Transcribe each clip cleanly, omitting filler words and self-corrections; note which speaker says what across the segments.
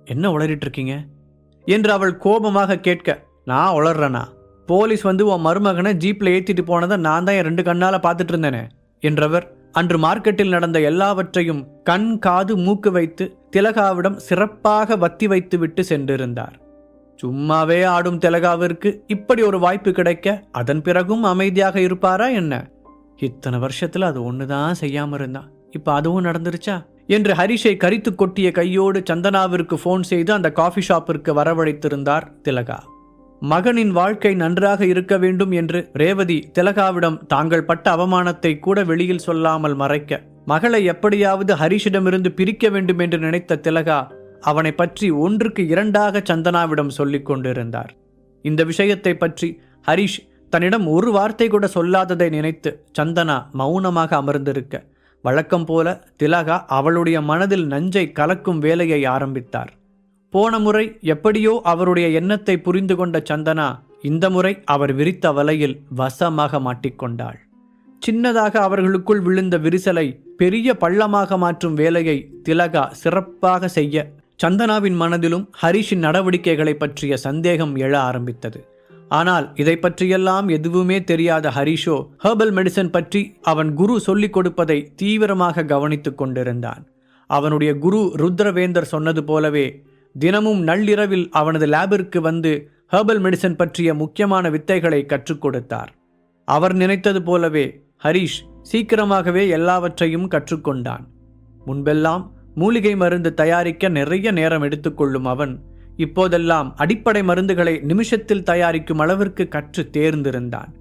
Speaker 1: என்ன உளறிட்டு இருக்கீங்க என்று அவள் கோபமாக கேட்க, நான் உளர்றேனா? போலீஸ் வந்து உன் மருமகனை ஜீப்பில் ஏற்றிட்டு போனதை நான் தான் என் 2 கண்ணால் பார்த்துட்டு இருந்தேனே என்றவர் அன்று மார்க்கெட்டில் நடந்த எல்லாவற்றையும் கண் காது மூக்கு வைத்து திலகாவிடம் சிறப்பாக வத்தி வைத்து விட்டு சென்றிருந்தார். சும்மாவே ஆடும் திலகாவிற்கு இப்படி ஒரு வாய்ப்பு கிடைக்க அதன் பிறகும் அமைதியாக இருப்பாரா என்ன? இத்தனை வருஷத்துல அது ஒண்ணுதான் செய்யாம இருந்தான், இப்ப அதுவும் நடந்துருச்சா என்று ஹரிஷை கரித்து கொட்டிய கையோடு சந்தனாவிற்கு போன் செய்து அந்த காஃபி ஷாப்பிற்கு வரவழைத்திருந்தார் திலகா. மகனின் வாழ்க்கை நன்றாக இருக்க வேண்டும் என்று ரேவதி திலகாவிடம் தாங்கள் பட்ட அவமானத்தை கூட வெளியில் சொல்லாமல் மறைக்க, மகளை எப்படியாவது ஹரிஷிடமிருந்து பிரிக்க வேண்டும் என்று நினைத்த திலகா அவனை பற்றி 1க்கு 2ஆக சந்தனாவிடம் சொல்லிக் கொண்டிருந்தார். இந்த விஷயத்தை பற்றி ஹரிஷ் தன்னிடம் ஒரு வார்த்தை கூட சொல்லாததை நினைத்து சந்தனா மௌனமாக அமர்ந்திருக்க, வழக்கம் போல திலகா அவளுடைய மனதில் நஞ்சை கலக்கும் வேலையை ஆரம்பித்தார். போன முறை எப்படியோ அவருடைய எண்ணத்தை புரிந்து கொண்ட சந்தனா இந்த முறை அவர் விரித்த வலையில் வசமாக மாட்டிக்கொண்டாள். சின்னதாக அவர்களுக்குள் விழுந்த விரிசலை பெரிய பள்ளமாக மாற்றும் வேலையை திலகா சிறப்பாக செய்ய சந்தனாவின் மனதிலும் ஹரிஷின் நடவடிக்கைகளை பற்றிய சந்தேகம் எழ ஆரம்பித்தது. ஆனால் இதை பற்றியெல்லாம் எதுவுமே தெரியாத ஹரிஷோ ஹெர்பல் மெடிசன் பற்றி அவன் குரு சொல்லிக் கொடுப்பதை தீவிரமாக கவனித்துக் கொண்டிருந்தான். அவனுடைய குரு ருத்ரவேந்தர் சொன்னது போலவே தினமும் நள்ளிரவில் அவனது லேபிற்கு வந்து ஹெர்பல் மெடிசன் பற்றிய முக்கியமான வித்தைகளை கற்றுக் கொடுத்தார். அவர் நினைத்தது போலவே ஹரிஷ் சீக்கிரமாகவே எல்லாவற்றையும் கற்றுக்கொண்டான். முன்பெல்லாம் மூலிகை மருந்து தயாரிக்க நிறைய நேரம் எடுத்துக்கொள்ளும் அவன் இப்போதெல்லாம் அடிப்படை மருந்துகளை நிமிஷத்தில் தயாரிக்கும் அளவிற்கு கற்று தேர்ந்திருந்தான்.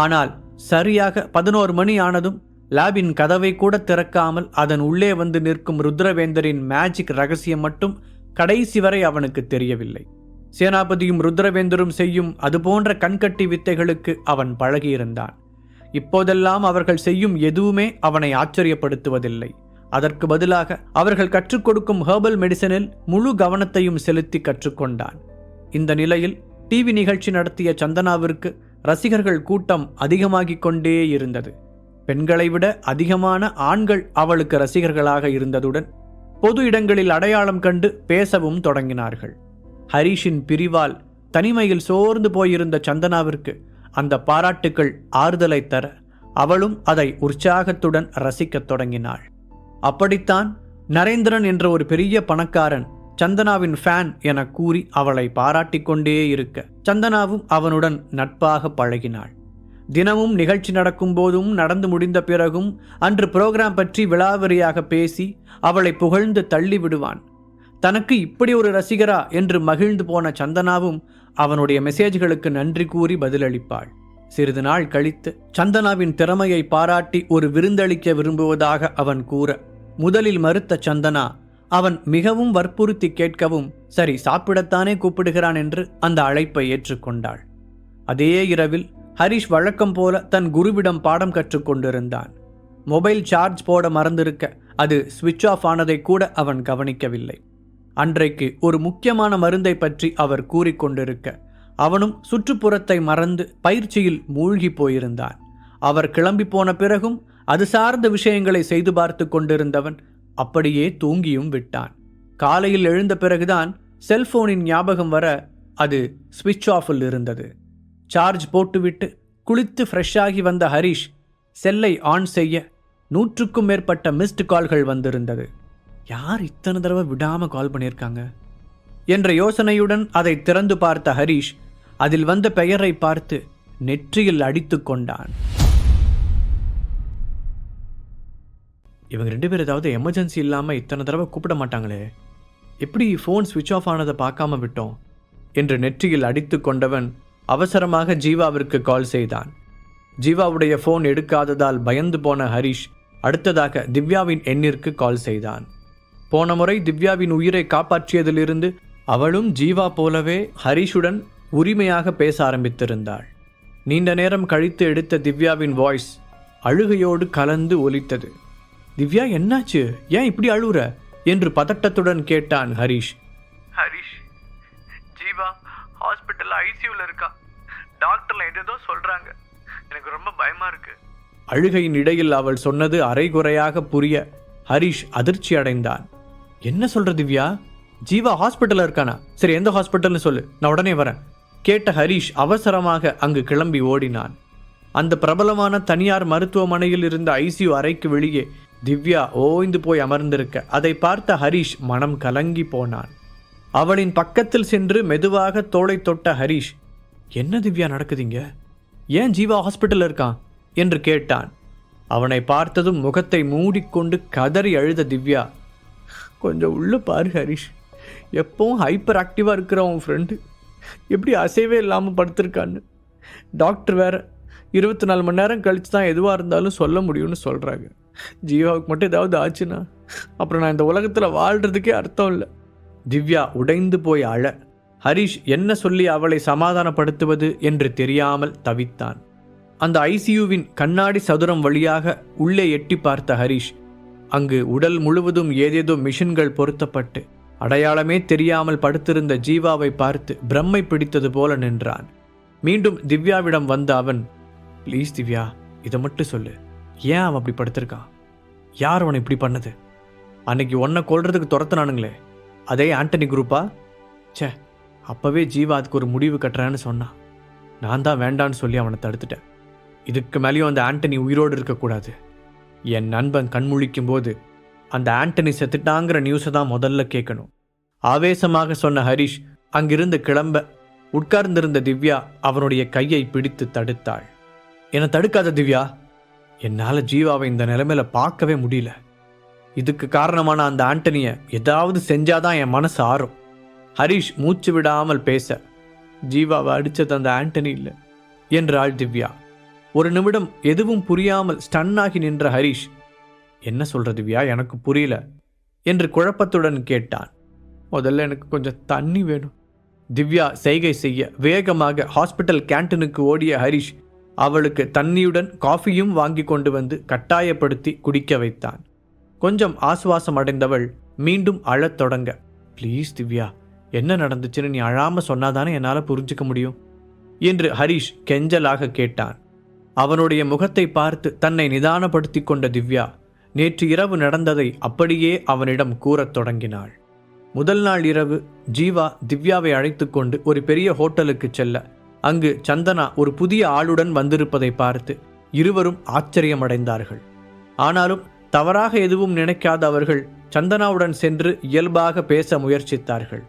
Speaker 1: ஆனால் சரியாக 11 மணி ஆனதும் லேபின் கதவை கூட திறக்காமல் அதன் உள்ளே வந்து நிற்கும் ருத்ரவேந்தரின் மேஜிக் ரகசியம் மட்டும் கடைசி வரை அவனுக்கு தெரியவில்லை. சேனாபதியும் ருத்ரவேந்தரும் செய்யும் அதுபோன்ற கண்கட்டி வித்தைகளுக்கு அவன் பழகியிருந்தான். இப்போதெல்லாம் அவர்கள் செய்யும் எதுவுமே அவனை ஆச்சரியப்படுத்துவதில்லை. அதற்கு பதிலாக அவர்கள் கற்றுக் கொடுக்கும் ஹெர்பல் மெடிசனில் முழு கவனத்தையும் செலுத்தி கற்றுக்கொண்டான். இந்த நிலையில் டிவி நிகழ்ச்சி நடத்திய சந்தனாவிற்கு ரசிகர்கள் கூட்டம் அதிகமாகிக் கொண்டே இருந்தது. பெண்களை விட அதிகமான ஆண்கள் அவளுக்கு ரசிகர்களாக இருந்ததுடன் பொது இடங்களில் அடையாளம் கண்டு பேசவும் தொடங்கினார்கள். ஹரிஷின் பிரிவால் தனிமையில் சோர்ந்து போயிருந்த சந்தனாவிற்கு அந்த பாராட்டுக்கள் ஆறுதலை தர அவளும் அதை உற்சாகத்துடன் ரசிக்கத் தொடங்கினாள். அப்படித்தான் நரேந்திரன் என்ற ஒரு பெரிய பணக்காரன் சந்தனாவின் ஃபேன் என கூறி அவளை பாராட்டிக் கொண்டே இருக்க சந்தனாவும் அவனுடன் நட்பாக பழகினாள். தினமும் நிகழ்ச்சி நடக்கும் போதும் நடந்து முடிந்த பிறகும் அன்று புரோகிராம் பற்றி விலாவரியாக பேசி அவளை புகழ்ந்து தள்ளி விடுவான். தனக்கு இப்படி ஒரு ரசிகரா என்று மகிழ்ந்து போன சந்தனாவும் அவனுடைய மெசேஜ்களுக்கு நன்றி கூறி பதிலளிப்பாள். சிறிது நாள் கழித்து சந்தனாவின் திறமையை பாராட்டி ஒரு விருந்தளிக்க விரும்புவதாக அவன் கூற முதலில் மறுத்த சந்தனா அவன் மிகவும் வற்புறுத்தி கேட்கவும் சரி சாப்பிடத்தானே கூப்பிடுகிறான் என்று அந்த அழைப்பை ஏற்றுக்கொண்டாள். அதே இரவில் ஹரிஷ் வழக்கம் போல தன் குருவிடம் பாடம் கற்றுக்கொண்டிருந்தான். மொபைல் சார்ஜ் போட மறந்திருக்க அது ஸ்விட்ச் ஆஃப் ஆனதை கூட அவன் கவனிக்கவில்லை. அன்றைக்கு ஒரு முக்கியமான மருந்தை பற்றி அவர் கூறிக்கொண்டிருக்க அவனும் சுற்றுப்புறத்தை மறந்து பயிற்சியில் மூழ்கி போயிருந்தான். அவர் கிளம்பி போன பிறகும் அது சார்ந்த விஷயங்களை செய்து பார்த்து கொண்டிருந்தவன் அப்படியே தூங்கியும் விட்டான். காலையில் எழுந்த பிறகுதான் செல்போனின் ஞாபகம் வர அது ஸ்விட்ச் ஆஃபில் இருந்தது. சார்ஜ் போட்டுவிட்டு குளித்து ஃப்ரெஷ்ஷாகி வந்த ஹரிஷ் செல்லை ஆன் செய்ய 100க்கும் மேற்பட்ட மிஸ்டு கால்கள் வந்திருந்தது. யார் இத்தனை தடவை விடாமல் கால் பண்ணியிருக்காங்க என்ற யோசனையுடன் அதை திறந்து பார்த்த ஹரிஷ் அதில் வந்த பெயரை பார்த்து நெற்றியில் அடித்து கொண்டான். இவங்க 2 பேர் ஏதாவது எமர்ஜென்சி இல்லாமல் இத்தனை தடவை கூப்பிட மாட்டாங்களே, எப்படி ஃபோன் ஸ்விட்ச் ஆஃப் ஆனதை பார்க்காம விட்டோம் என்று நெற்றியில் அடித்து கொண்டவன் அவசரமாக ஜீவாவிற்கு கால் செய்தான். ஜீவாவுடைய ஃபோன் எடுக்காததால் பயந்து போன ஹரிஷ் அடுத்ததாக திவ்யாவின் எண்ணிற்கு கால் செய்தான். போன முறை திவ்யாவின் உயிரை காப்பாற்றியதிலிருந்து அவளும் ஜீவா போலவே ஹரிஷுடன் உரிமையாக பேச ஆரம்பித்திருந்தாள். நீண்ட நேரம் கழித்து எடுத்த திவ்யாவின் வாய்ஸ் அழுகையோடு கலந்து ஒலித்தது. திவ்யா, என்னாச்சு? ஏன் இப்படி அழுற என்று பதட்டத்துடன் கேட்டான் ஹரிஷ்.
Speaker 2: ஹரிஷ், ஜீவா ஹாஸ்பிட்டல் ஐசியூல இருக்கா. டாக்டர்ல ஏதோ சொல்றாங்க. எனக்கு ரொம்ப பயமா இருக்கு.
Speaker 1: அழுகையின் இடையில் அவள் சொன்னது அரைகுறையாக புரிய ஹரிஷ் அதிர்ச்சி அடைந்தான். என்ன சொல்ற திவ்யா? ஜீவா ஹாஸ்பிட்டலில் இருக்கானா? சரி, எந்த ஹாஸ்பிட்டல்னு சொல்லு, நான் உடனே வரேன் கேட்ட ஹரிஷ் அவசரமாக அங்கு கிளம்பி ஓடினான். அந்த பிரபலமான தனியார் மருத்துவமனையில் இருந்த ஐசியூ அறைக்கு வெளியே திவ்யா ஓய்ந்து போய் அமர்ந்திருக்க அதை பார்த்த ஹரிஷ் மனம் கலங்கி போனான். அவளின் பக்கத்தில் சென்று மெதுவாக தோளை தொட்ட ஹரிஷ், என்ன திவ்யா நடக்குதுங்க? ஏன் ஜீவா ஹாஸ்பிட்டலில் இருக்கான் என்று கேட்டான். அவனை பார்த்ததும் முகத்தை மூடிக்கொண்டு கதறி அழுத திவ்யா, கொஞ்சம் உள்ள பாரு ஹரிஷ், எப்பவும் ஹைப்பர் ஆக்டிவாக இருக்கிற உன் ஃப்ரெண்டு எப்படி அசைவே இல்லாமல் படுத்திருக்கான்னு. டாக்டர் வேற 24 மணி நேரம் கழித்து தான் எதுவாக இருந்தாலும் சொல்ல முடியும்னு சொல்கிறாங்க. ஜீவாவுக்கு மட்டும் ஏதாவது ஆச்சுன்னா அப்புறம் நான் இந்த உலகத்தில் வாழ்கிறதுக்கே அர்த்தம் இல்லை. திவ்யா உடைந்து போய் அழ ஹரிஷ் என்ன சொல்லி அவளை சமாதானப்படுத்துவது என்று தெரியாமல் தவித்தான். அந்த ஐசியூவின் கண்ணாடி சதுரம் வழியாக உள்ளே எட்டி பார்த்த ஹரிஷ் அங்கு உடல் முழுவதும் ஏதேதோ மிஷின்கள் பொருத்தப்பட்டு அடையாளமே தெரியாமல் படுத்திருந்த ஜீவாவை பார்த்து பிரம்மை பிடித்தது போல நின்றான். மீண்டும் திவ்யாவிடம் வந்த அவன், ப்ளீஸ் திவ்யா, இதை மட்டும் சொல்லு, ஏன் அவன் அப்படி படுத்திருக்கான்? யார் அவனை இப்படி பண்ணது? அன்னைக்கு உன்னை கொல்றதுக்கு துரத்துனானுங்களே, அதே ஆண்டனி குரூப்பா? சே, அப்பவே ஜீவா அதுக்கு ஒரு முடிவு கட்டுறேன்னு சொன்னான். நான் தான் வேண்டான்னு சொல்லி அவனை தடுத்துட்டேன். இதுக்கு மேலேயும் அந்த ஆண்டனி உயிரோடு இருக்கக்கூடாது. என் நண்பன் கண்முழிக்கும் போது அந்த ஆண்டனி செத்துட்டாங்கிற நியூஸை தான் முதல்ல கேட்கணும். ஆவேசமாக சொன்ன ஹரிஷ் அங்கிருந்து கிளம்ப உட்கார்ந்திருந்த திவ்யா அவனுடைய கையை பிடித்து தடுத்தாள். என்னை தடுக்காத திவ்யா, என்னால் ஜீவாவை இந்த நிலைமையில பார்க்கவே முடியல. இதுக்கு காரணமான அந்த ஆண்டனியை ஏதாவது செஞ்சாதான் என் மனசு ஆறும். ஹரிஷ் மூச்சு விடாமல் பேச, ஜீவாவை அடித்தது அந்த ஆண்டனி இல்லை என்றாள் திவ்யா. ஒரு நிமிடம் எதுவும் புரியாமல் ஸ்டன்னாகி நின்ற ஹரிஷ், என்ன சொல்ற திவ்யா, எனக்கு புரியல என்று குழப்பத்துடன் கேட்டான். முதல்ல எனக்கு கொஞ்சம் தண்ணி வேணும். திவ்யா செய்கை செய்ய வேகமாக ஹாஸ்பிட்டல் கேண்டீனுக்கு ஓடிய ஹரிஷ் அவளுக்கு தண்ணியுடன் காஃபியும் வாங்கி கொண்டு வந்து கட்டாயப்படுத்தி குடிக்க வைத்தான். கொஞ்சம் ஆசுவாசம் அடைந்தவள் மீண்டும் அழத் தொடங்க, ப்ளீஸ் திவ்யா, என்ன நடந்துச்சுன்னு நீ அழாம சொன்னாதானே என்னால் புரிஞ்சுக்க முடியும் என்று ஹரிஷ் கெஞ்சலாக கேட்டான். அவனுடைய முகத்தை பார்த்து தன்னை நிதானப்படுத்தி கொண்ட திவ்யா நேற்று இரவு நடந்ததை அப்படியே அவனிடம் கூறத் தொடங்கினாள். முதல் நாள் இரவு ஜீவா திவ்யாவை அழைத்து கொண்டு ஒரு பெரிய ஹோட்டலுக்கு செல்ல அங்கு சந்தனா ஒரு புதிய ஆளுடன் வந்திருப்பதை பார்த்து இருவரும் ஆச்சரியமடைந்தார்கள். ஆனாலும் தவறாக எதுவும் நினைக்காத அவர்கள் சந்தனாவுடன் சென்று இயல்பாக பேச முயற்சித்தார்கள்.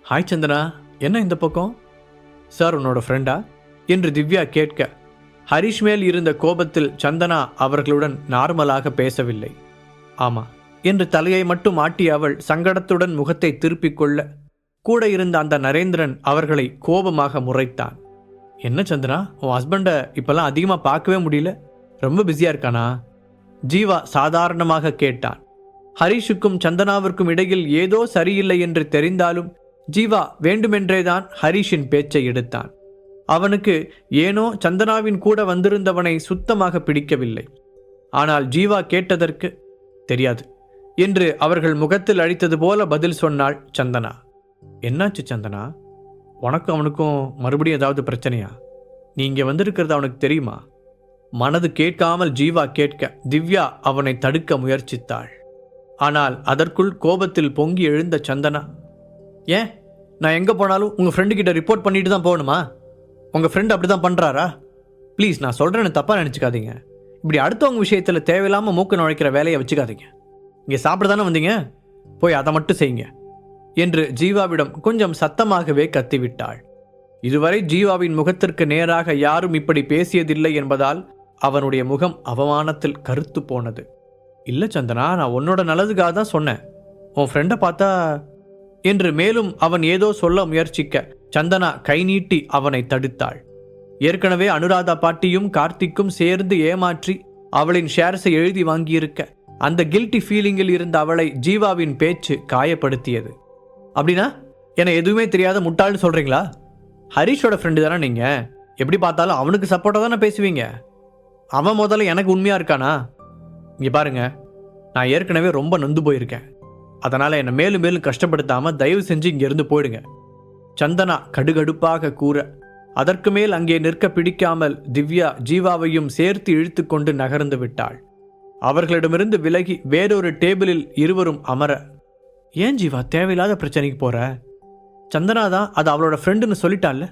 Speaker 1: ஹாய் சந்தனா, என்ன இந்த பக்கம்? சார், உன்னோட ஃப்ரெண்டா என்று திவ்யா கேட்க ஹரிஷ் மேல் இருந்த கோபத்தில் சந்தனா அவர்களுடன் நார்மலாக பேசவில்லை. ஆமா என்று தலையை மட்டும் ஆட்டி அவள் சங்கடத்துடன் முகத்தை திருப்பிக் கொள்ள கூட இருந்த அந்த நரேந்திரன் அவர்களை கோபமாக முறைத்தான். என்ன சந்தனா, உன் ஹஸ்பண்டை இப்பெல்லாம் அதிகமாக பார்க்கவே முடியல, ரொம்ப பிஸியாக இருக்கானா? ஜீவா சாதாரணமாக கேட்டான். ஹரிஷுக்கும் சந்தனாவிற்கும் இடையில் ஏதோ சரியில்லை என்று தெரிந்தாலும் ஜீவா வேண்டுமென்றேதான் ஹரிஷின் பேச்சை எடுத்தான். அவனுக்கு ஏனோ சந்தனாவின் கூட வந்திருந்தவனை சுத்தமாக பிடிக்கவில்லை. ஆனால் ஜீவா கேட்டதற்கு தெரியாது என்று அவர்கள் முகத்தில் அடித்தது போல பதில் சொன்னாள் சந்தனா. என்னாச்சு சந்தனா, உனக்கும் அவனுக்கும் மறுபடியும் ஏதாவது பிரச்சனையா? நீ இங்கே வந்திருக்கிறது அவனுக்கு தெரியுமா? மனது கேட்காமல் ஜீவா கேட்க திவ்யா அவனை தடுக்க முயற்சித்தாள். ஆனால் அதற்குள் கோபத்தில் பொங்கி எழுந்த சந்தனா, ஏன் நான் எங்கே போனாலும் உங்கள் ஃப்ரெண்டுக்கிட்ட ரிப்போர்ட் பண்ணிட்டு தான் போகணுமா? உங்கள் ஃப்ரெண்ட் அப்படி தான் பண்ணுறாரா? ப்ளீஸ், நான் சொல்கிறேன்னு தப்பாக நினச்சிக்காதீங்க. இப்படி அடுத்தவங்க விஷயத்தில் தேவையில்லாமல் மூக்கு நுழைக்கிற வேலையை வச்சுக்காதீங்க. இங்கே சாப்பிட தானே வந்தீங்க, போய் அதை மட்டும் செய்யுங்க என்று ஜீவாவிடம் கொஞ்சம் சத்தமாகவே கத்திவிட்டாள். இதுவரை ஜீவாவின் முகத்திற்கு நேராக யாரும் இப்படி பேசியதில்லை என்பதால் அவனுடைய முகம் அவமானத்தில் கருத்து போனது. இல்லை சந்தனா, நான் உன்னோட நல்லதுக்காக தான் சொன்னேன், உன் ஃப்ரெண்டை பார்த்தா என்று மேலும் அவன் ஏதோ சொல்ல முயற்சிக்க சந்தனா கை நீட்டி அவனை தடுத்தாள். ஏற்கனவே அனுராதா பாட்டியும் கார்த்திக்கும் சேர்ந்து ஏமாற்றி அவளின் ஷேர்ஸை எழுதி வாங்கியிருக்க அந்த கில்ட்டி ஃபீலிங்கில் இருந்த அவளை ஜீவாவின் பேச்சு காயப்படுத்தியது. அப்படின்னா என்னை எதுவுமே தெரியாத முட்டாள்னு சொல்கிறீங்களா? ஹரிஷோட ஃப்ரெண்டு தானே நீங்கள், எப்படி பார்த்தாலும் அவனுக்கு சப்போர்ட்டாக தானே பேசுவீங்க. அவன் முதல்ல எனக்கு உண்மையாக இருக்கானா? இங்கே பாருங்க, நான் ஏற்கனவே ரொம்ப நொந்து போயிருக்கேன். அதனால் என்னை மேலும் மேலும் கஷ்டப்படுத்தாமல் தயவு செஞ்சு இங்கேருந்து போயிடுங்க சந்தனா கடுகடுப்பாக கூற, அதற்கு மேல் அங்கே நிற்க பிடிக்காமல் திவ்யா ஜீவாவையும் சேர்த்து இழுத்து கொண்டு நகர்ந்து விட்டாள். அவர்களிடமிருந்து விலகி வேறொரு டேபிளில் இருவரும் அமர ஏன் ஜீவா தேவையில்லாத பிரச்சனைக்கு போற? சந்தனா தான் அது அவளோட ஃப்ரெண்டுன்னு சொல்லிட்டால,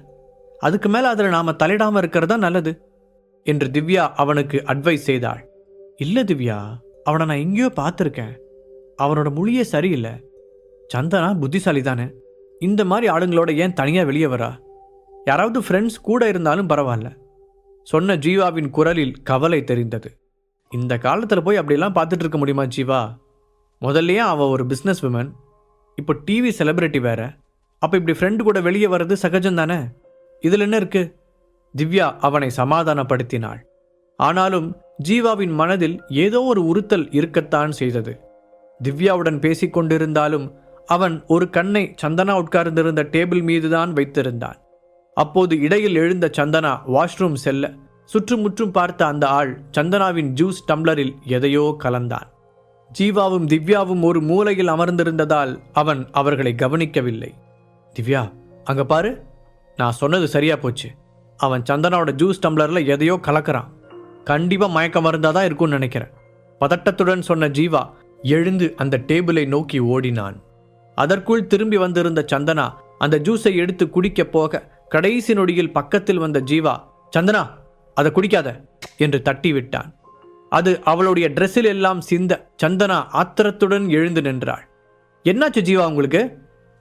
Speaker 1: அதுக்கு மேலே அதில் நாம் தலையிடாமல் இருக்கிறது தான் நல்லது என்று திவ்யா அவனுக்கு அட்வைஸ் செய்தாள். இல்லை திவ்யா, அவனை நான் எங்கேயோ பார்த்துருக்கேன். அவனோட மொழியே சரியில்லை. சந்தனா புத்திசாலி தானே. இந்த மாதிரி ஆளுங்களோட ஏன் தனியாக வெளியே வரா? யாராவது ஃப்ரெண்ட்ஸ் கூட இருந்தாலும் பரவாயில்ல சொன்ன ஜீவாவின் குரலில் கவலை தெரிந்தது. இந்த காலத்தில் போய் அப்படிலாம் பார்த்துட்டு இருக்க முடியுமா ஜீவா? முதல்லையே அவள் ஒரு பிஸ்னஸ் விமன், இப்போ டிவி செலிப்ரிட்டி வேற. அப்போ இப்படி ஃப்ரெண்டு கூட வெளியே வர்றது சகஜம் தானே. இதில் என்ன இருக்கு? திவ்யா அவனை சமாதானப்படுத்தினாள். ஆனாலும் ஜீவாவின் மனதில் ஏதோ ஒரு உறுத்தல் இருக்கத்தான் செய்தது. திவ்யாவுடன் பேசிக்கொண்டிருந்தாலும் அவன் ஒரு கண்ணை சந்தனா உட்கார்ந்திருந்த டேபிள் மீதுதான் வைத்திருந்தான். அப்போது இடையில் எழுந்த சந்தனா வாஷ்ரூம் செல்ல சுற்றுமுற்றும் பார்த்த அந்த ஆள் சந்தனாவின் ஜூஸ் டம்ளரில் எதையோ கலந்தான். ஜீவாவும் திவ்யாவும் ஒரு மூலையில் அமர்ந்திருந்ததால் அவன் அவர்களை கவனிக்கவில்லை. திவ்யா, அங்க பாரு, நான் சொன்னது சரியா போச்சு. அவன் சந்தனாவோட ஜூஸ் டம்ளரில் எதையோ கலக்கிறான். கண்டிப்பா மயக்க மருந்தாதான் இருக்கும்னு நினைக்கிறேன். பதட்டத்துடன் சொன்ன ஜீவா எழுந்து அந்த டேபிளை நோக்கி ஓடினான். அதற்குள் திரும்பி வந்திருந்த சந்தனா அந்த ஜூஸை எடுத்து குடிக்க போக கடைசி நொடியில் பக்கத்தில் வந்த ஜீவா, சந்தனா அதை குடிக்காத என்று தட்டி விட்டான். அது அவளுடைய ட்ரெஸ்ஸில் எல்லாம் சிந்த சந்தனா ஆத்திரத்துடன் எழுந்து நின்றாள். என்னாச்சு ஜீவா உங்களுக்கு?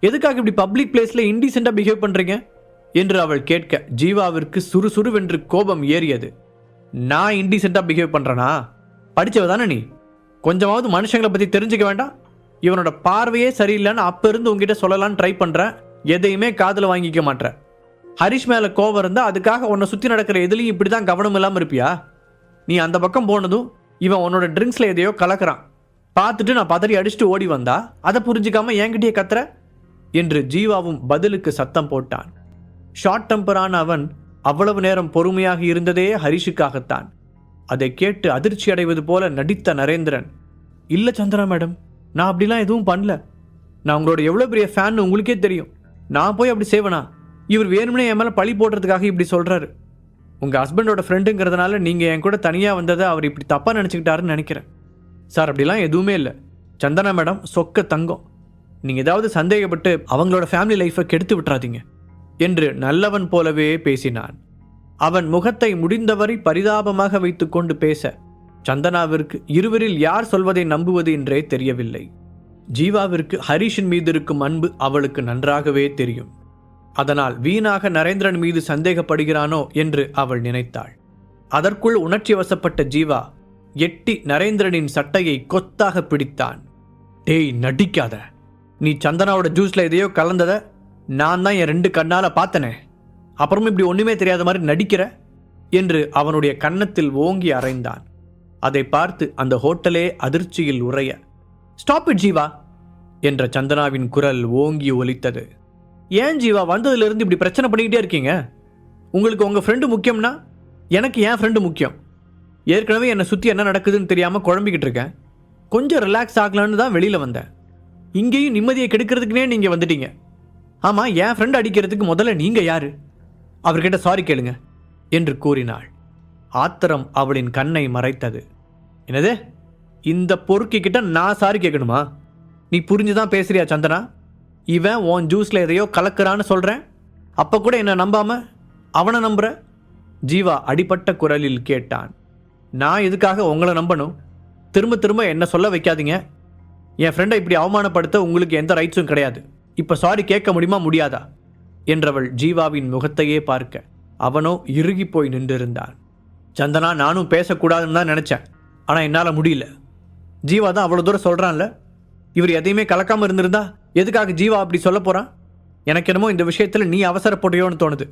Speaker 1: எதுக்காக இப்படி பப்ளிக் பிளேஸ்ல இன்டீசெண்டா பிஹேவ் பண்றீங்க என்று அவள் கேட்க ஜீவாவிற்கு சுறுசுறுவென்று கோபம் ஏறியது. நான் இன்டீசெண்டா பிஹேவ் பண்றேனா? படிச்சவ தானே நீ? கொஞ்சமாவது மனுஷங்களை பத்தி தெரிஞ்சுக்க வேண்டாம்? இவனோட பார்வையே சரியில்லைன்னு அப்ப இருந்து உங்ககிட்ட சொல்லலான்னு ட்ரை பண்றேன். எதையுமே காதுல வாங்கிக்க மாட்டேன். ஹரிஷ் மேல கோபம் இருந்தா அதுக்காக உன்னை சுத்தி நடக்கிற எதுலையும் இப்படிதான் கவனம் இல்லாம இருப்பியா? நீ அந்த பக்கம் போனதும் இவன் உன்னோட ட்ரிங்க்ஸ்ல எதையோ கலக்கிறான். பார்த்துட்டு நான் பதறி அடிச்சுட்டு ஓடி வந்தா அதை புரிஞ்சுக்காம என்கிட்டயே கத்துற என்று ஜீவாவும் பதிலுக்கு சத்தம் போட்டான். ஷார்ட் டெம்பரான அவன் அவ்வளவு நேரம் பொறுமையாக இருந்ததே ஹரிஷுக்காகத்தான். அதை கேட்டு அதிர்ச்சி அடைவது போல நடித்த நரேந்திரன், இல்ல சந்திரா மேடம், நான் அப்படிலாம் எதுவும் பண்ணல. நான் உங்களோட எவ்வளவு பெரிய ஃபேன் உங்களுக்கே தெரியும். நான் போய் அப்படி செய்வேனா? இவர் வேணும்னே என் மேல பழி போடுறதுக்காக இப்படி சொல்றாரு. உங்க ஹஸ்பண்டோட ஃப்ரெண்டுங்கிறதுனால நீங்க என் கூட தனியா வந்ததை அவர் இப்படி தப்பா நினைச்சுக்கிட்டாருன்னு நினைக்கிறேன். சார், அப்படிலாம் எதுவுமே இல்லை. சந்தனா மேடம் சொக்க தங்கம். நீங்க ஏதாவது சந்தேகப்பட்டு அவங்களோட ஃபேமிலி லைஃபை கெடுத்து விட்டுறாதீங்க என்று நல்லவன் போலவே பேசினான். அவன் முகத்தை முடிந்தவரை பரிதாபமாக வைத்துக்கொண்டு பேச சந்தனாவிற்கு இருவரில் யார் சொல்வதை நம்புவது என்றே தெரியவில்லை. ஜீவாவிற்கு ஹரிஷின் மீது இருக்கும் அன்பு அவளுக்கு நன்றாகவே தெரியும். அதனால் வீணாக நரேந்திரன் மீது சந்தேகப்படுகிறானோ என்று அவள் நினைத்தாள். அதற்குள் உணர்ச்சி வசப்பட்ட ஜீவா எட்டி நரேந்திரனின் சட்டையை கொத்தாக பிடித்தான். டேய், நடிக்காத. நீ சந்தனாவோட ஜூஸ்ல எதையோ கலந்தத நான் தான் என் 2 கண்ணால பார்த்தனே. அப்புறமும் இப்படி ஒண்ணுமே தெரியாத மாதிரி நடிக்கிற என்று அவனுடைய கன்னத்தில் ஓங்கி அறைந்தான். அதை பார்த்து அந்த ஹோட்டலே அதிர்ச்சியில் உறைய, ஸ்டாப் இட் ஜீவா என்ற சந்தனாவின் குரல் ஓங்கி ஒலித்தது. ஏன் ஜீவா வந்ததுலேருந்து இப்படி பிரச்சனை பண்ணிக்கிட்டே இருக்கீங்க? உங்களுக்கு உங்கள் ஃப்ரெண்டு முக்கியம்னா எனக்கு என் ஃப்ரெண்டு முக்கியம். ஏற்கனவே என்னை சுற்றி என்ன நடக்குதுன்னு தெரியாமல் குழம்பிக்கிட்டு இருக்கேன். கொஞ்சம் ரிலாக்ஸ் ஆகலான்னு தான் வெளியில் வந்தேன். இங்கேயும் நிம்மதியை கெடுக்கிறதுக்குனே நீங்கள் வந்துட்டீங்க. ஆமாம், என் ஃப்ரெண்டு அடிக்கிறதுக்கு முதல்ல நீங்கள் யார்? அவர்கிட்ட சாரி கேளுங்க என்று கூறினாள். ஆத்திரம் அவளின் கண்ணை மறைத்தது. என்னது, இந்த பொறுக்கிக்கிட்ட நான் சாரி கேட்கணுமா? நீ புரிஞ்சுதான் பேசுறியா சந்தனா? இவன் உன் ஜூஸில் எதையோ கலக்கிறான்னு சொல்கிறேன். அப்போ கூட என்னை நம்பாம அவனை நம்புற? ஜீவா அடிபட்ட குரலில் கேட்டான். நான் எதுக்காக உங்களை நம்பணும்? திரும்ப திரும்ப என்ன சொல்ல வைக்காதீங்க. என் ஃப்ரெண்டை இப்படி அவமானப்படுத்த உங்களுக்கு எந்த ரைட்ஸும் கிடையாது. இப்போ சாரி கேட்க முடியுமா முடியாதா என்றவள் ஜீவாவின் முகத்தையே பார்க்க அவனோ இறுகி போய் நின்றிருந்தான். சந்தனா, நானும் பேசக்கூடாதுன்னு தான் நினச்சேன், ஆனால் என்னால் முடியல. ஜீவா தான் அவ்வளோ தூரம் சொல்கிறான்ல. இவர் எதையுமே கலக்காமல் இருந்திருந்தா எதுக்காக ஜீவா அப்படி சொல்ல போகிறான்? எனக்கு என்னமோ இந்த விஷயத்தில் நீ அவசரப்படுறியோன்னு தோணுது.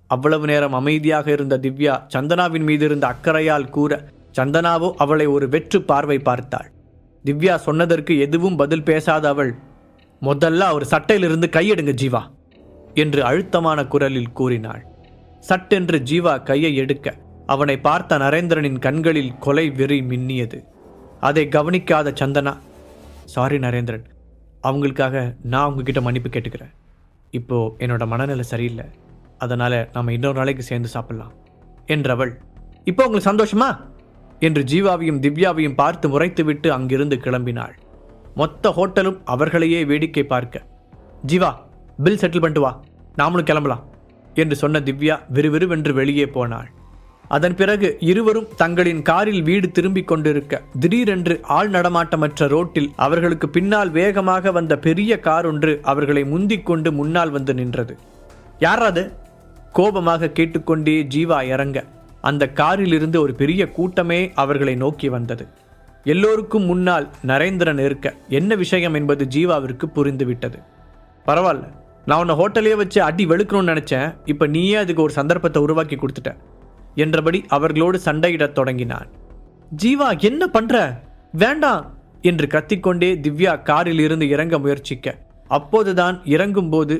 Speaker 1: அவ்வளவு நேரம் அமைதியாக இருந்த திவ்யா சந்தனாவின் மீது இருந்த அக்கறையால் கூற சந்தனாவோ அவளை ஒரு வெற்று பார்வை பார்த்தாள். திவ்யா சொன்னதற்கு எதுவும் பதில் பேசாத அவள், முதல்ல அவர் சட்டையிலிருந்து கையெடுங்க ஜீவா என்று அழுத்தமான குரலில் கூறினாள். சட்டென்று ஜீவா கையை எடுக்க அவனை பார்த்த நரேந்திரனின் கண்களில் கொலை வெறி மின்னியது. அதை கவனிக்காத சந்தனா, சாரி நரேந்திரன், அவங்களுக்காக நான் உங்ககிட்ட மன்னிப்பு கேட்டுக்கிறேன். இப்போது என்னோட மனநிலை சரியில்லை, அதனால் நம்ம இன்னொரு நாளைக்கு சேர்ந்து சாப்பிட்லாம் என்றவள், இப்போ உங்களுக்கு சந்தோஷமா என்று ஜீவாவையும் திவ்யாவையும் பார்த்து முறைத்துவிட்டு அங்கிருந்து கிளம்பினாள். மொத்த ஹோட்டலும் அவர்களையே வேடிக்கை பார்க்க, ஜீவா பில் செட்டில் பண்ணிட்டு வா, நாமளும் கிளம்பலாம் என்று சொன்ன திவ்யா விறுவிறுவென்று வெளியே போனாள். அதன் பிறகு இருவரும் தங்களின் காரில் வீடு திரும்பிக் கொண்டிருக்க திடீரென்று ஆள் நடமாட்டமற்ற ரோட்டில் அவர்களுக்கு பின்னால் வேகமாக வந்த பெரிய கார் ஒன்று அவர்களை முந்திக் கொண்டு முன்னால் வந்து நின்றது. யாராது? கோபமாக கேட்டுக்கொண்டே ஜீவா இறங்க அந்த காரில் இருந்து ஒரு பெரிய கூட்டமே அவர்களை நோக்கி வந்தது. எல்லோருக்கும் முன்னால் நரேந்திரன் இருக்க என்ன விஷயம் என்பது ஜீவாவிற்கு புரிந்துவிட்டது. பரவாயில்ல, நான் உன்னை ஹோட்டலே வச்சு அடி வெளுக்கணும்னு நினைச்சேன், இப்ப நீயே அதுக்கு ஒரு சந்தர்ப்பத்தை உருவாக்கி கொடுத்துட்ட என்றபடி அவர்களோடு சண்டையிடத் தொடங்கினான். ஜீவா என்ன பண்ற, வேண்டாம் என்று கத்திக்கொண்டே திவ்யா காரில் இருந்து இறங்க முயற்சிக்க, அப்போதுதான் இறங்கும்போது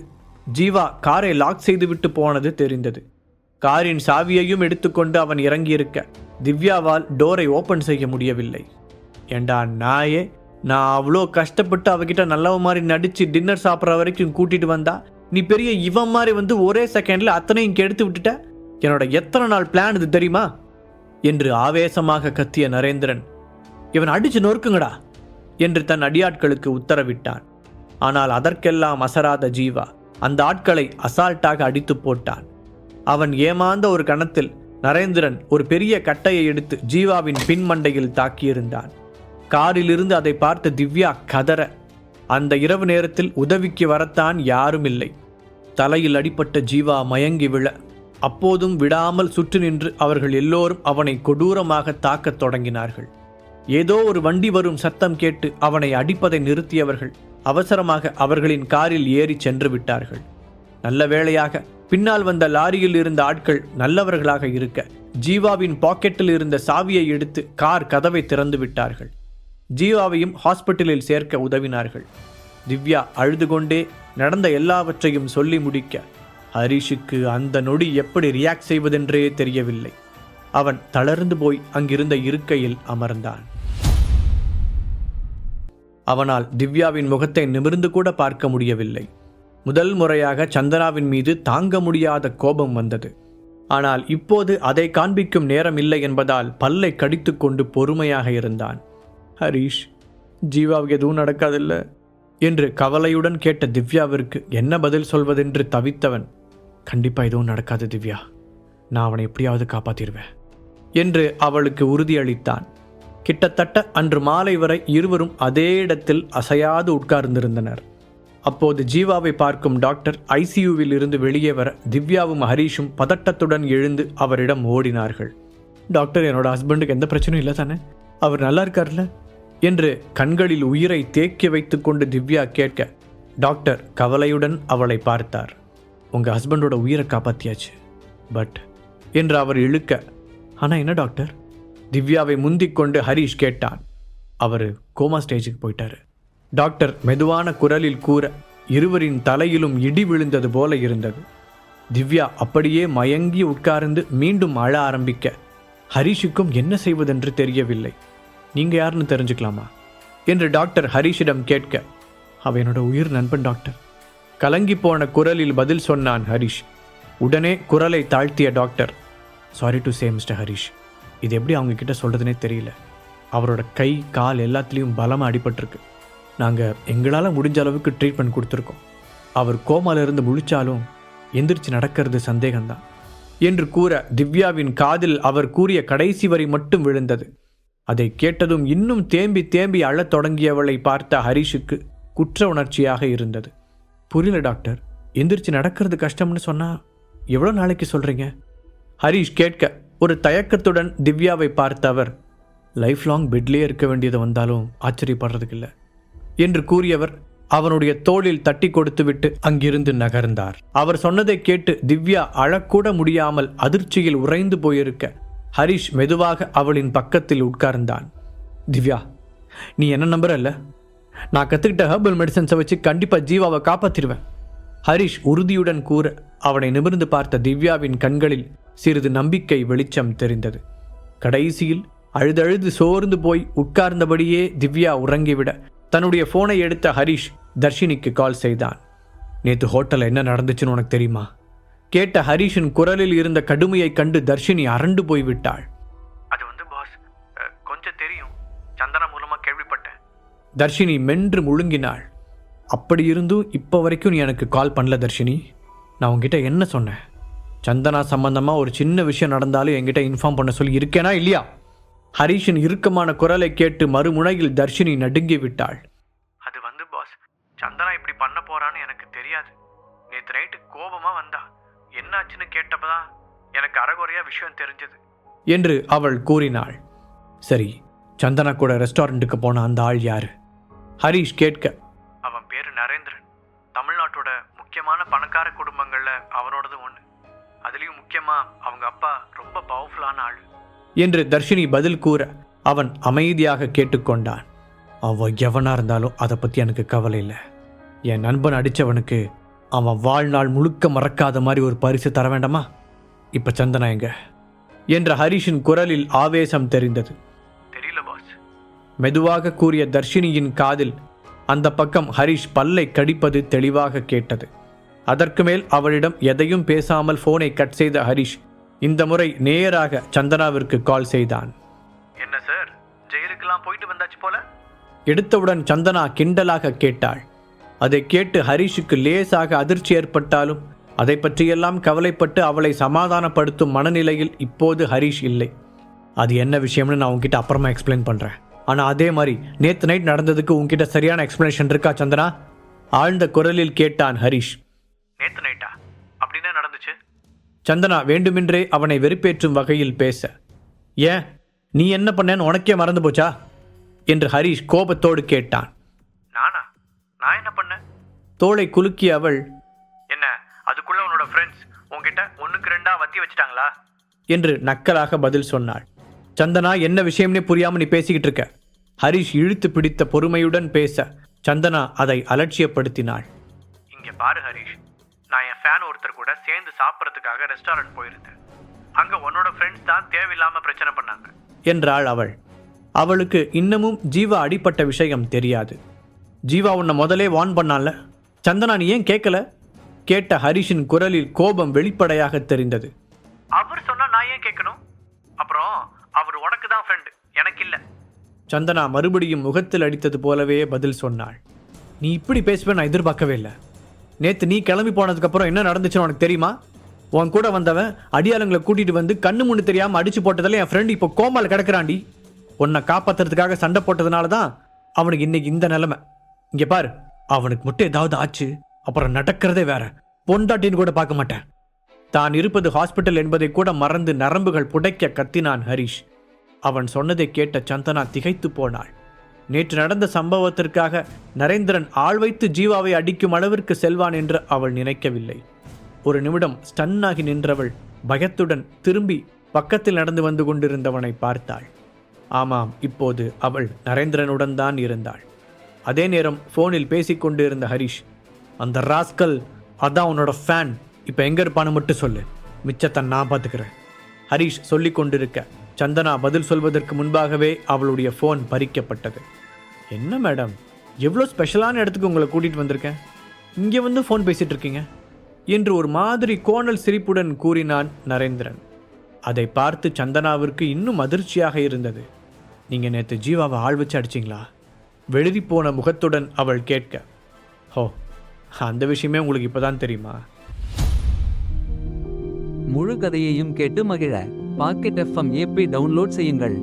Speaker 1: ஜீவா காரை லாக் செய்துவிட்டு போனது தெரிந்தது. காரின் சாவியையும் எடுத்துக்கொண்டு அவன் இறங்கியிருக்க திவ்யாவால் டோரை ஓபன் செய்ய முடியவில்லை. ஏண்டா நாயே, நான் அவ்வளோ கஷ்டப்பட்டு அவகிட்ட நல்லவ மாதிரி நடிச்சு டின்னர் சாப்பிட்ற வரைக்கும் கூட்டிட்டு வந்தா நீ பெரிய இவன் மாதிரி வந்து ஒரே செகண்ட்ல அத்தனையும் கெடுத்து விட்டுட்ட. என்னோட எத்தனை நாள் பிளான் இது தெரியுமா என்று ஆவேசமாக கத்திய நரேந்திரன், இவன் அடிச்சு நொறுக்குங்கடா என்று தன் அடியாட்களுக்கு உத்தரவிட்டான். ஆனால் அதற்கெல்லாம் அசராத ஜீவா அந்த ஆட்களை அசால்ட்டாக அடித்து போட்டான். அவன் ஏமாந்த ஒரு கணத்தில் நரேந்திரன் ஒரு பெரிய கட்டையை எடுத்து ஜீவாவின் பின்மண்டையில் தாக்கியிருந்தான். காரிலிருந்து அதை பார்த்த திவ்யா கதற, அந்த இரவு நேரத்தில் உதவிக்கு வரத்தான் யாரும் இல்லை. தலையில் அடிபட்ட ஜீவா மயங்கி விழ, அப்போதும் விடாமல் சுற்றி நின்று அவர்கள் எல்லோரும் அவனை கொடூரமாக தாக்கத் தொடங்கினார்கள். ஏதோ ஒரு வண்டி வரும் சத்தம் கேட்டு அவனை அடிப்பதை நிறுத்தியவர்கள் அவசரமாக அவர்களின் காரில் ஏறி சென்று விட்டார்கள். நல்ல வேளையாக பின்னால் வந்த லாரியில் இருந்த ஆட்கள் நல்லவர்களாக இருக்க ஜீவாவின் பாக்கெட்டில் இருந்த சாவியை எடுத்து கார் கதவை திறந்து விட்டார்கள். ஜீவாவையும் ஹாஸ்பிட்டலில் சேர்க்க உதவினார்கள். திவ்யா அழுது கொண்டே நடந்த எல்லாவற்றையும் சொல்லி முடிக்க ஹரிஷுக்கு அந்த நொடி எப்படி ரியாக்ட் செய்வதென்றே தெரியவில்லை. அவன் தளர்ந்து போய் அங்கிருந்த இருக்கையில் அமர்ந்தான். அவனால் திவ்யாவின் முகத்தை நிமிர்ந்து கூட பார்க்க முடியவில்லை. முதல் முறையாக சந்தனாவின் மீது தாங்க முடியாத கோபம் வந்தது. ஆனால் இப்போது அதை காண்பிக்கும் நேரம் இல்லை என்பதால் பல்லை கடித்து கொண்டு பொறுமையாக இருந்தான். ஹரிஷ், ஜீவாவுக்கு எதுவும் நடக்காதில்ல என்று கவலையுடன் கேட்ட திவ்யாவிற்கு என்ன பதில் சொல்வதென்று தவித்தவன், கண்டிப்பா எதுவும் நடக்காது திவ்யா, நான் அவனை எப்படியாவது காப்பாத்திடுவேன் என்று அவளுக்கு உறுதியளித்தான். கிட்டத்தட்ட அன்று மாலை வரை இருவரும் அதே இடத்தில் அசையாது உட்கார்ந்திருந்தனர். அப்போது ஜீவாவை பார்க்கும் டாக்டர் ஐசியூவில் இருந்து வெளியே வர திவ்யாவும் ஹரீஷும் பதட்டத்துடன் எழுந்து அவரிடம் ஓடினார்கள். டாக்டர், என்னோட ஹஸ்பண்டுக்கு எந்த பிரச்சனையும் இல்லை தானே, அவர் நல்லா இருக்கார்ல என்று கண்களில் உயிரை தேக்கி வைத்து கொண்டு திவ்யா கேட்க டாக்டர் கவலையுடன் அவளை பார்த்தார். உங்க ஹஸ்பண்டோட உயிரை காப்பாத்தியாச்சு, பட் என்று அவர் இழுக்க, ஆனா என்ன டாக்டர்? திவ்யாவை முந்திக் கொண்டு ஹரீஷ் கேட்டான். அவர் கோமா ஸ்டேஜுக்கு போயிட்டாரு. டாக்டர் மெதுவான குரலில் கூற இருவரின் தலையிலும் இடி விழுந்தது போல இருந்தது. திவ்யா அப்படியே மயங்கி உட்கார்ந்து மீண்டும் அழ ஆரம்பிக்க ஹரீஷுக்கும் என்ன செய்வதென்று தெரியவில்லை. நீங்க யாருன்னு தெரிஞ்சுக்கலாமா என்று டாக்டர் ஹரீஷிடம் கேட்க, அவ என்னோட உயிர் நண்பன் டாக்டர். கலங்கி போன குரலில் பதில் சொன்னான் ஹரீஷ். உடனே குரலை தாழ்த்திய doctor, sorry to say mister Harish, இது எப்படி அவங்க கிட்ட சொல்றதுனே தெரியல. அவரோட கை கால் எல்லாத்துலேயும் பலமாக அடிபட்டிருக்கு. நாங்கள் எங்களால் முடிஞ்ச அளவுக்கு ட்ரீட்மெண்ட் கொடுத்துருக்கோம். அவர் கோமாலிருந்து முழிச்சாலும் எந்திரிச்சு நடக்கிறது சந்தேகம்தான் என்று கூற திவ்யாவின் காதில் அவர் கூறிய கடைசி வரி மட்டும் விழுந்தது. அதை கேட்டதும் இன்னும் தேம்பி தேம்பி அழத் தொடங்கியவளை பார்த்த ஹரீஷுக்கு குற்ற உணர்ச்சியாக இருந்தது. புரியல டாக்டர், எந்திரிச்சு நடக்கிறது கஷ்டம்னு சொன்னா எவ்வளோ நாளைக்கு சொல்றீங்க? ஹரீஷ் கேட்க ஒரு தயக்கத்துடன் திவ்யாவை பார்த்த அவர், லைஃப் லாங் பெட்லேயே இருக்க வேண்டியது வந்தாலும் ஆச்சரியப்படுறதுக்கு இல்லை என்று கூறியவர் அவனுடைய தோளில் தட்டி கொடுத்துவிட்டு அங்கிருந்து நகர்ந்தார். அவர் சொன்னதை கேட்டு திவ்யா அழக்கூட முடியாமல் அதிர்ச்சியில் உறைந்து போயிருக்க ஹரீஷ் மெதுவாக அவளின் பக்கத்தில் உட்கார்ந்தான். திவ்யா, நீ என்ன நம்புறல்ல? நான் கற்றுக்கிட்ட ஹெர்பல் மெடிசன்ஸை வச்சு கண்டிப்பாக ஜீவாவை காப்பாற்றிடுவேன். ஹரீஷ் உறுதியுடன் கூற அவனை நிமிர்ந்து பார்த்த திவ்யாவின் கண்களில் சிறிது நம்பிக்கை வெளிச்சம் தெரிந்தது. கடைசியில் அழுதழுது சோர்ந்து போய் உட்கார்ந்தபடியே திவ்யா உறங்கிவிட தன்னுடைய போனை எடுத்த ஹரீஷ் தர்ஷினிக்கு கால் செய்தான். நேற்று ஹோட்டலில் என்ன நடந்துச்சுன்னு உனக்கு தெரியுமா கேட்ட ஹரீஷின் குரலில் இருந்த கடுமையை கண்டு தர்ஷினி அரண்டு போய்விட்டாள்.
Speaker 2: அது பாஸ், கொஞ்சம் தெரியும், சந்தனா மூலமா கேள்விப்பட்டேன்.
Speaker 1: தர்ஷினி மென்று முழுங்கினாள். அப்படி இருந்தும் இப்போ வரைக்கும் நீ எனக்கு கால் பண்ணல தர்ஷினி. நான் உங்ககிட்ட என்ன சொன்னேன்? சந்தனா சம்பந்தமாக ஒரு சின்ன விஷயம் நடந்தாலும் என்கிட்ட இன்ஃபார்ம் பண்ண சொல்லி இருக்கேனா இல்லையா? ஹரிஷின் இறுக்கமான குரலை கேட்டு மறுமுனையில் தர்ஷினி நடுங்கி விட்டாள்.
Speaker 2: அது வந்து பாஸ், சந்தனா இப்படி பண்ண போறான்னு எனக்கு தெரியாது. நேற்று நைட்டு கோபமா வந்தா. என்னாச்சுன்னு கேட்டப்பதான் எனக்கு அரைகுறையா விஷயம் தெரிஞ்சது
Speaker 1: என்று அவள் கூறினாள். சரி, சந்தனா கூட ரெஸ்டாரண்ட்டுக்கு போன அந்த ஆள் யாரு? ஹரிஷ் கேட்க,
Speaker 2: அவன் பேரு நரேந்திரன். தமிழ்நாட்டோட முக்கியமான பணக்கார குடும்பங்கள்ல அவனோடது ஒன்று. அதுலயும் முக்கியமா அவங்க அப்பா ரொம்ப பவர்ஃபுல்லான ஆள்
Speaker 1: என்று தர்ஷினி பதில் கூற அவன் அமைதியாக கேட்டுக்கொண்டான். அவன் எவனா இருந்தாலும் அதை பற்றி எனக்கு கவலை இல்லை. என் நண்பன் அடித்தவனுக்கு அவன் வாழ்நாள் முழுக்க மறக்காத மாதிரி ஒரு பரிசு தர வேண்டாமா? இப்போ சந்தனா எங்க என்ற ஹரிஷின் குரலில் ஆவேசம் தெரிந்தது.
Speaker 2: தெரியல பாஸ்.
Speaker 1: மெதுவாக கூறிய தர்ஷினியின் காதில் அந்த பக்கம் ஹரிஷ் பல்லை கடிப்பது தெளிவாக கேட்டது. அதற்கு மேல் அவளிடம் எதையும் பேசாமல் போனை கட் செய்த ஹரிஷ் இந்த முறை நேராக சந்தனாவிற்கு கால் செய்தான்.
Speaker 2: என்ன சார், ஜெயிலுக்கெல்லாம் போயிட்டு வந்தாச்சு போல?
Speaker 1: எடுத்தவுடன் சந்தனா கிண்டலாக கேட்டாள். அதை கேட்டு ஹரிஷுக்கு லேசாக அதிர்ச்சி ஏற்பட்டாலும் அதை பற்றியெல்லாம் கவலைப்பட்டு அவளை சமாதானப்படுத்தும் மனநிலையில் இப்போது ஹரிஷ் இல்லை. அது என்ன விஷயம்னு நான் உங்ககிட்ட அப்புறமா எக்ஸ்பிளைன் பண்ணுறேன். ஆனால் அதே மாதிரி நேற்று நைட் நடந்ததுக்கு உங்ககிட்ட சரியான எக்ஸ்பிளனேஷன் இருக்கா சந்தனா? ஆழ்ந்த குரலில் கேட்டான் ஹரிஷ்.
Speaker 2: நேற்று நைட்டா? அப்படின்னா நடந்துச்சு?
Speaker 1: சந்தனா வேண்டுமென்றே அவனை வெறுப்பேற்றும் வகையில் பேச, ஏன் நீ என்ன பண்ணேன்னு உனக்கே மறந்து போச்சா என்று ஹரிஷ் கோபத்தோடு கேட்டான்.
Speaker 2: நானா? நான் என்ன பண்ணேன்?
Speaker 1: தோளை குலுக்கிய அவள்,
Speaker 2: என்ன அதுக்குள்ள உன்னோட ஃப்ரெண்ட்ஸ் உன்கிட்ட 1க்கு 2 வத்தி வச்சிட்டாங்களா
Speaker 1: என்று நக்கலாக பதில் சொன்னாள். சந்தனா, என்ன விஷயம்னே புரியாம நீ பேசிக்கிட்டு இருக்க. ஹரிஷ் இழுத்து பிடித்த பொறுமையுடன் பேச சந்தனா அதை அலட்சியப்படுத்தினாள்.
Speaker 2: இங்க பாரு ஹரிஷ், நான் என் ஃபேன் ஒருத்தர் கூட சேர்ந்து சாப்பிட்றதுக்காக ரெஸ்டாரண்ட் போயிருந்தேன். அங்க உன்னோட ஃப்ரெண்ட்ஸ் தான் தேவையில்லாம பிரச்சனை பண்ணாங்க
Speaker 1: என்றாள் அவள். அவளுக்கு இன்னமும் ஜீவா அடிப்பட்ட விஷயம் தெரியாது. ஜீவா உன்னை முதலே வார்ன் பண்ணால, சந்தனா நீ ஏன் கேட்கல? கேட்ட ஹரிஷின் குரலில் கோபம் வெளிப்படையாக தெரிந்தது.
Speaker 2: அவர் சொன்னா நான் ஏன் கேட்கணும்? அப்புறம் அவர் உனக்கு தான் ஃப்ரெண்டு, எனக்கு இல்லை.
Speaker 1: சந்தனா மறுபடியும் முகத்தில் அடித்தது போலவே பதில் சொன்னாள். நீ இப்படி பேசுவேன் நான் எதிர்பார்க்கவே இல்லை. நேற்று நீ கிளம்பி போனதுக்கப்புறம் என்ன நடந்துச்சுன்னு உனக்கு தெரியுமா? உன் கூட வந்தவன் அடியாளங்களை கூட்டிகிட்டு வந்து கண்ணு முன்னு தெரியாமல் அடிச்சு போட்டதில் என் ஃப்ரெண்டு இப்போ கோமால கிடக்கிறாண்டி. உன்னை காப்பாற்றுறதுக்காக சண்டை போட்டதுனால தான் அவனுக்கு இன்னைக்கு இந்த நிலைமை. இங்கே பாரு, அவனுக்கு மட்டும் ஏதாவது ஆச்சு அப்புறம் நடக்கிறதே வேற. பொண்டாட்டின்னு கூட பார்க்க மாட்டேன். தான் இருப்பது ஹாஸ்பிட்டல் என்பதை கூட மறந்து நரம்புகள் புடைக்க கத்தினான் ஹரிஷ். அவன் சொன்னதை கேட்ட சந்தனா திகைத்து போனாள். நேற்று நடந்த சம்பவத்திற்காக நரேந்திரன் ஆள் வைத்து ஜீவாவை அடிக்கும் அளவிற்கு செல்வான் என்று அவள் நினைக்கவில்லை. ஒரு நிமிடம் ஸ்டன்னாகி நின்றவள் பயத்துடன் திரும்பி பக்கத்தில் நடந்து வந்து கொண்டிருந்தவனை பார்த்தாள். ஆமாம், இப்போது அவள் நரேந்திரனுடன் தான் இருந்தாள். அதே நேரம் ஃபோனில் பேசிக்கொண்டு இருந்த ஹரிஷ், அந்த ராஸ்கல் அதான் உன்னோட ஃபேன், இப்போ எங்கே இருப்பான்னு மட்டும் சொல்லு, மிச்சத்தை நான் பார்த்துக்கிறேன். ஹரிஷ் சொல்லி கொண்டிருக்க சந்தனா பதில் சொல்வதற்கு முன்பாகவே அவளுடைய ஃபோன் பறிக்கப்பட்டது. என்ன மேடம், எவ்வளோ ஸ்பெஷலான இடத்துக்கு உங்களை கூட்டிகிட்டு வந்திருக்கேன், இங்கே வந்து ஃபோன் பேசிகிட்டு இருக்கீங்க என்று ஒரு மாதிரி கோணல் சிரிப்புடன் கூறினான் நரேந்திரன். அதை பார்த்து சந்தனாவிற்கு இன்னும் அதிர்ச்சியாக இருந்தது. நீங்கள் நேற்று ஜீவாவை ஆள் வச்சு அடிச்சிங்களா? வெளிரி போன முகத்துடன் அவள் கேட்க, ஹோ, அந்த விஷயமே உங்களுக்கு இப்போதான் தெரியுமா?
Speaker 3: முழு கதையையும் கேட்டு மகிழ பாக்கெட் FM ஆப்பை டவுன்லோட் செய்யுங்கள்.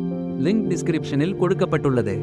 Speaker 3: லிங்க் டிஸ்கிரிப்ஷனில் கொடுக்கப்பட்டுள்ளது.